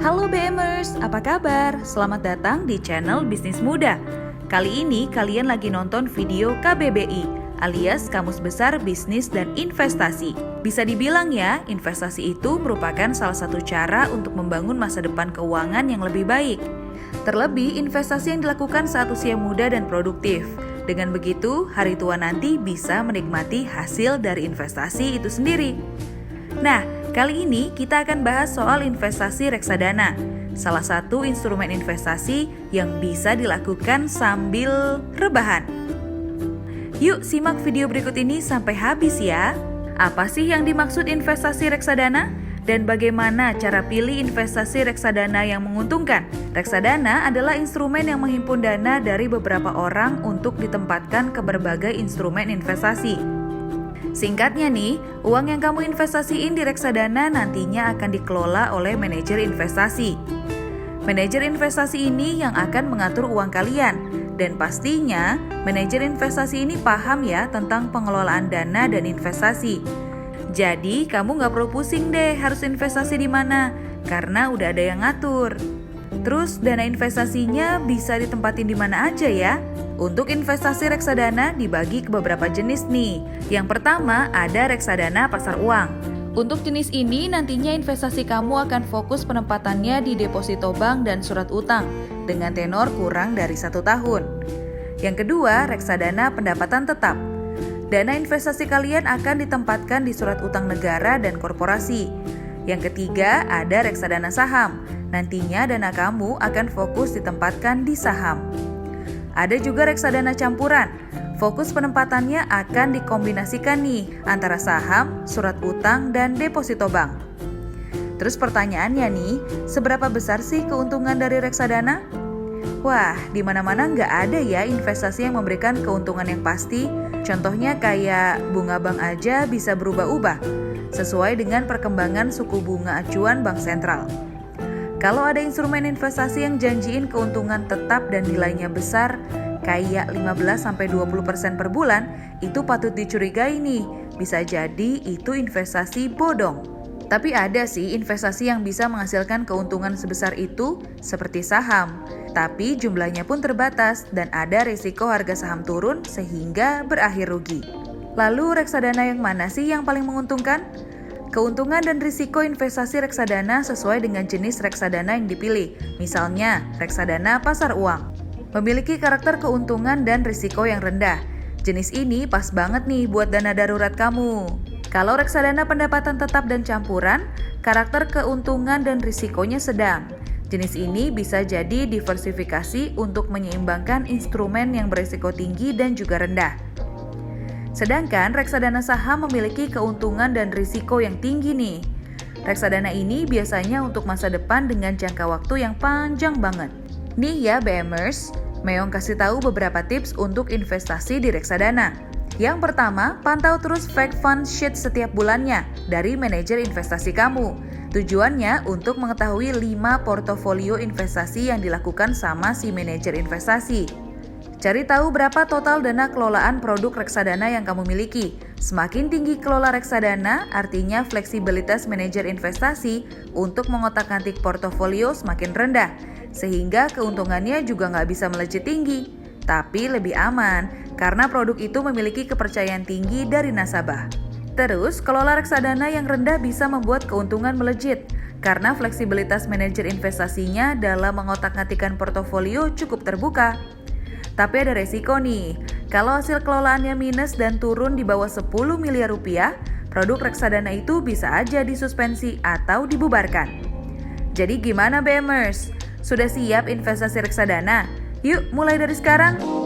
Halo BMers, apa kabar? Selamat datang di channel Bisnis Muda. Kali ini kalian lagi nonton video KBBI, alias Kamus Besar Bisnis dan Investasi. Bisa dibilang ya, investasi itu merupakan salah satu cara untuk membangun masa depan keuangan yang lebih baik. Terlebih, investasi yang dilakukan saat usia muda dan produktif. Dengan begitu, hari tua nanti bisa menikmati hasil dari investasi itu sendiri. Nah, kali ini kita akan bahas soal investasi reksadana, salah satu instrumen investasi yang bisa dilakukan sambil rebahan. Yuk simak video berikut ini sampai habis ya. Apa sih yang dimaksud investasi reksadana? Dan bagaimana cara pilih investasi reksadana yang menguntungkan? Reksadana adalah instrumen yang menghimpun dana dari beberapa orang untuk ditempatkan ke berbagai instrumen investasi. Singkatnya nih, uang yang kamu investasiin di reksadana nantinya akan dikelola oleh manajer investasi. Manajer investasi ini yang akan mengatur uang kalian. Dan pastinya, manajer investasi ini paham ya tentang pengelolaan dana dan investasi. Jadi, kamu nggak perlu pusing deh harus investasi di mana, karena udah ada yang ngatur. Terus, dana investasinya bisa ditempatin di mana aja ya? Untuk investasi reksadana dibagi ke beberapa jenis nih. Yang pertama ada reksadana pasar uang. Untuk jenis ini nantinya investasi kamu akan fokus penempatannya di deposito bank dan surat utang dengan tenor kurang dari 1 tahun. Yang kedua, reksadana pendapatan tetap. Dana investasi kalian akan ditempatkan di surat utang negara dan korporasi. Yang ketiga, ada reksadana saham. Nantinya dana kamu akan fokus ditempatkan di saham. Ada juga reksadana campuran. Fokus penempatannya akan dikombinasikan nih antara saham, surat utang, dan deposito bank. Terus pertanyaannya nih, seberapa besar sih keuntungan dari reksadana? Wah, di mana-mana nggak ada ya investasi yang memberikan keuntungan yang pasti. Contohnya kayak bunga bank aja bisa berubah-ubah, sesuai dengan perkembangan suku bunga acuan bank sentral. Kalau ada instrumen investasi yang janjiin keuntungan tetap dan nilainya besar, kayak 15-20% per bulan, itu patut dicurigai nih. Bisa jadi itu investasi bodong. Tapi ada sih investasi yang bisa menghasilkan keuntungan sebesar itu, seperti saham. Tapi jumlahnya pun terbatas dan ada risiko harga saham turun sehingga berakhir rugi. Lalu reksadana yang mana sih yang paling menguntungkan? Keuntungan dan risiko investasi reksadana sesuai dengan jenis reksadana yang dipilih. Misalnya, reksadana pasar uang memiliki karakter keuntungan dan risiko yang rendah. Jenis ini pas banget nih buat dana darurat kamu. Kalau reksadana pendapatan tetap dan campuran, karakter keuntungan dan risikonya sedang. Jenis ini bisa jadi diversifikasi untuk menyeimbangkan instrumen yang berisiko tinggi dan juga rendah. Sedangkan reksadana saham memiliki keuntungan dan risiko yang tinggi nih. Reksadana ini biasanya untuk masa depan dengan jangka waktu yang panjang banget. Nih ya BMers, Meong kasih tahu beberapa tips untuk investasi di reksadana. Yang pertama, pantau terus fact fund sheet setiap bulannya dari manajer investasi kamu. Tujuannya untuk mengetahui 5 portofolio investasi yang dilakukan sama si manajer investasi. Cari tahu berapa total dana kelolaan produk reksadana yang kamu miliki. Semakin tinggi kelola reksadana, artinya fleksibilitas manajer investasi untuk mengotak-atik portofolio semakin rendah, sehingga keuntungannya juga nggak bisa melejit tinggi. Tapi lebih aman, karena produk itu memiliki kepercayaan tinggi dari nasabah. Terus, kelola reksadana yang rendah bisa membuat keuntungan melejit, karena fleksibilitas manajer investasinya dalam mengotak-atikkan portofolio cukup terbuka. Tapi ada resiko nih, kalau hasil kelolaannya minus dan turun di bawah 10 miliar rupiah, produk reksadana itu bisa aja disuspensi atau dibubarkan. Jadi gimana BMers? Sudah siap investasi reksadana? Yuk mulai dari sekarang!